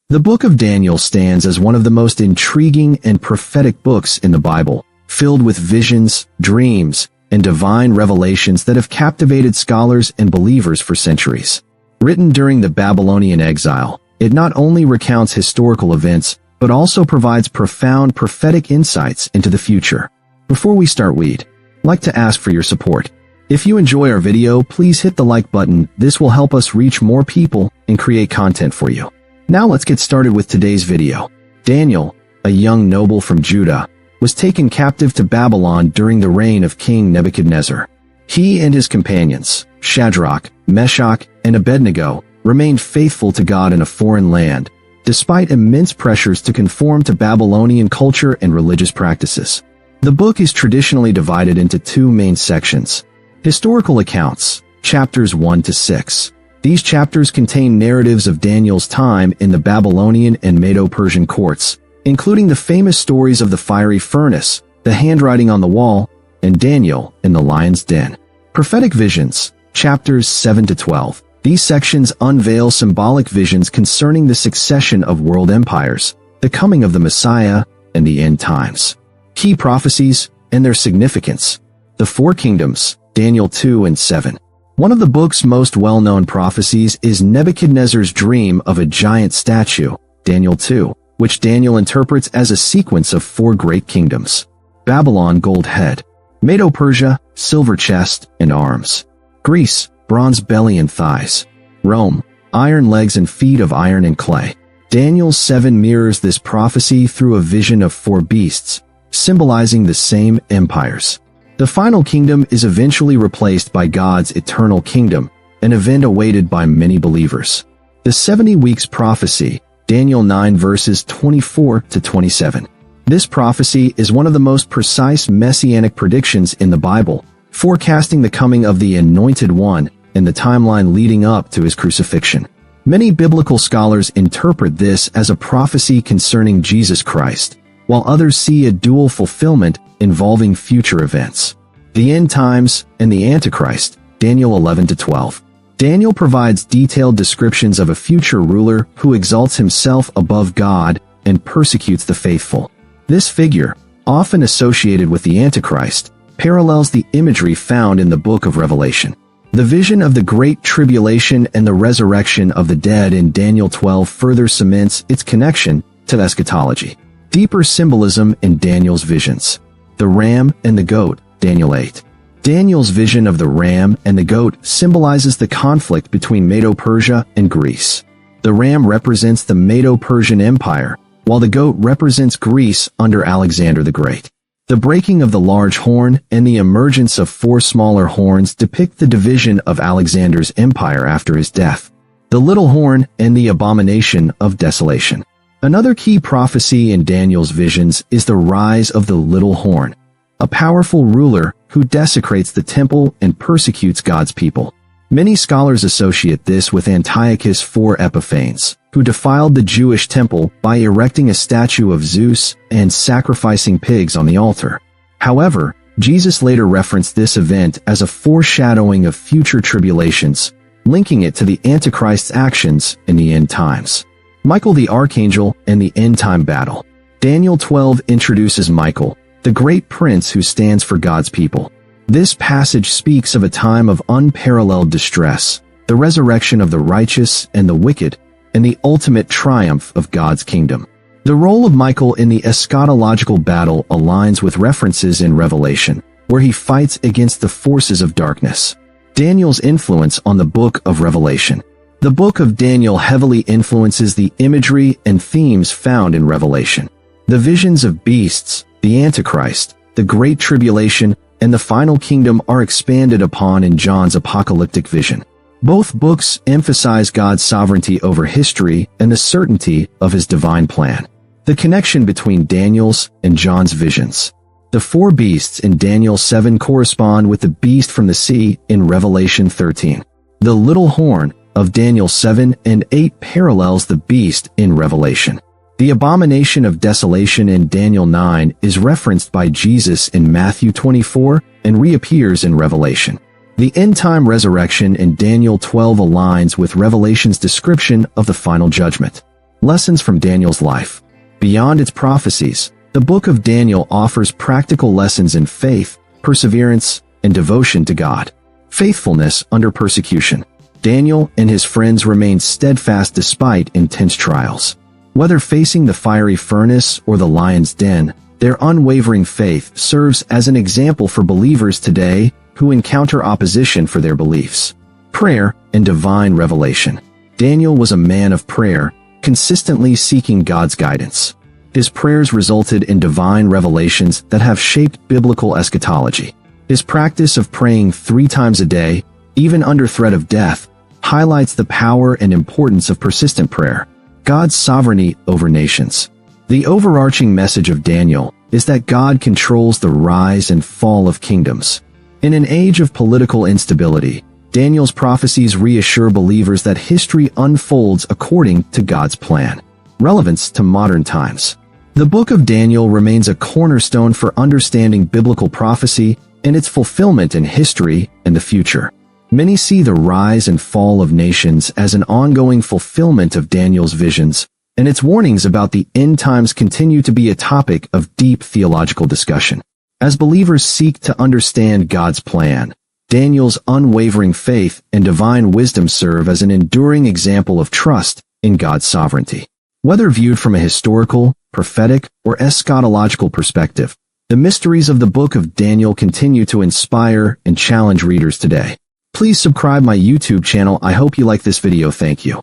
The book of Daniel stands as one of the most intriguing and prophetic books in the Bible, filled with visions, dreams, and divine revelations that have captivated scholars and believers for centuries. Written during the Babylonian exile, it not only recounts historical events, but also provides profound prophetic insights into the future. Before we start, we'd like to ask for your support. If you enjoy our video, please hit the like button. This will help us reach more people and create content for you. Now let's get started with today's video. Daniel, a young noble from Judah, was taken captive to Babylon during the reign of King Nebuchadnezzar. He and his companions, Shadrach, Meshach, and Abednego, remained faithful to God in a foreign land, despite immense pressures to conform to Babylonian culture and religious practices. The book is traditionally divided into two main sections. Historical accounts, chapters 1 to 6. These chapters contain narratives of Daniel's time in the Babylonian and Medo-Persian courts, including the famous stories of the fiery furnace, the handwriting on the wall, and Daniel in the lion's den. Prophetic visions, chapters 7 to 12. These sections unveil symbolic visions concerning the succession of world empires, the coming of the Messiah, and the end times. Key prophecies and their significance. The Four Kingdoms, Daniel 2 and 7. One of the book's most well-known prophecies is Nebuchadnezzar's dream of a giant statue, Daniel 2, which Daniel interprets as a sequence of four great kingdoms. Babylon, gold head. Medo-Persia, silver chest and arms. Greece, bronze belly and thighs. Rome, iron legs and feet of iron and clay. Daniel 7 mirrors this prophecy through a vision of four beasts, symbolizing the same empires. The final kingdom is eventually replaced by God's eternal kingdom, an event awaited by many believers. The 70 weeks prophecy, Daniel 9 verses 24 to 27. This prophecy is one of the most precise messianic predictions in the Bible, forecasting the coming of the Anointed One and the timeline leading up to his crucifixion. Many biblical scholars interpret this as a prophecy concerning Jesus Christ, while others see a dual fulfillment involving future events. The end times and the antichrist, Daniel 11 to 12. Daniel provides detailed descriptions of a future ruler who exalts himself above God and persecutes the faithful. This figure, often associated with the antichrist, parallels the imagery found in the book of Revelation. The vision of the Great Tribulation and the resurrection of the dead in Daniel 12 further cements its connection to eschatology. Deeper symbolism in Daniel's visions. The ram and the goat, Daniel 8. Daniel's vision of the ram and the goat symbolizes the conflict between Medo-Persia and Greece. The ram represents the Medo-Persian Empire, while the goat represents Greece under Alexander the Great. The breaking of the large horn and the emergence of four smaller horns depict the division of Alexander's empire after his death. The little horn and the abomination of desolation. Another key prophecy in Daniel's visions is the rise of the little horn, a powerful ruler who desecrates the temple and persecutes God's people. Many scholars associate this with Antiochus IV Epiphanes, who defiled the Jewish temple by erecting a statue of Zeus and sacrificing pigs on the altar. However, Jesus later referenced this event as a foreshadowing of future tribulations, linking it to the Antichrist's actions in the end times. Michael the Archangel and the end-time battle. Daniel 12 introduces Michael, the great prince who stands for God's people. This passage speaks of a time of unparalleled distress, the resurrection of the righteous and the wicked, and the ultimate triumph of God's kingdom. The role of Michael in the eschatological battle aligns with references in Revelation, where he fights against the forces of darkness. Daniel's influence on the book of Revelation. The book of Daniel heavily influences the imagery and themes found in Revelation. The visions of beasts, the Antichrist, the Great Tribulation, and the final kingdom are expanded upon in John's apocalyptic vision. Both books emphasize God's sovereignty over history and the certainty of his divine plan. The connection between Daniel's and John's visions. The four beasts in Daniel 7 correspond with the beast from the sea in Revelation 13. The little horn of Daniel 7 and 8 parallels the beast in Revelation. The abomination of desolation in Daniel 9 is referenced by Jesus in Matthew 24 and reappears in Revelation. The end-time resurrection in Daniel 12 aligns with Revelation's description of the final judgment. Lessons from Daniel's life. Beyond its prophecies, the book of Daniel offers practical lessons in faith, perseverance, and devotion to God. Faithfulness under persecution. Daniel and his friends remained steadfast despite intense trials. Whether facing the fiery furnace or the lion's den, their unwavering faith serves as an example for believers today who encounter opposition for their beliefs. Prayer and divine revelation. Daniel was a man of prayer, consistently seeking God's guidance. His prayers resulted in divine revelations that have shaped biblical eschatology. His practice of praying 3 times a day, even under threat of death, highlights the power and importance of persistent prayer. God's sovereignty over nations. The overarching message of Daniel is that God controls the rise and fall of kingdoms. In an age of political instability, Daniel's prophecies reassure believers that history unfolds according to God's plan. Relevance to modern times. The book of Daniel remains a cornerstone for understanding biblical prophecy and its fulfillment in history and the future. Many see the rise and fall of nations as an ongoing fulfillment of Daniel's visions, and its warnings about the end times continue to be a topic of deep theological discussion. As believers seek to understand God's plan, Daniel's unwavering faith and divine wisdom serve as an enduring example of trust in God's sovereignty. Whether viewed from a historical, prophetic, or eschatological perspective, the mysteries of the book of Daniel continue to inspire and challenge readers today. Please subscribe my YouTube channel. I hope you like this video. Thank you.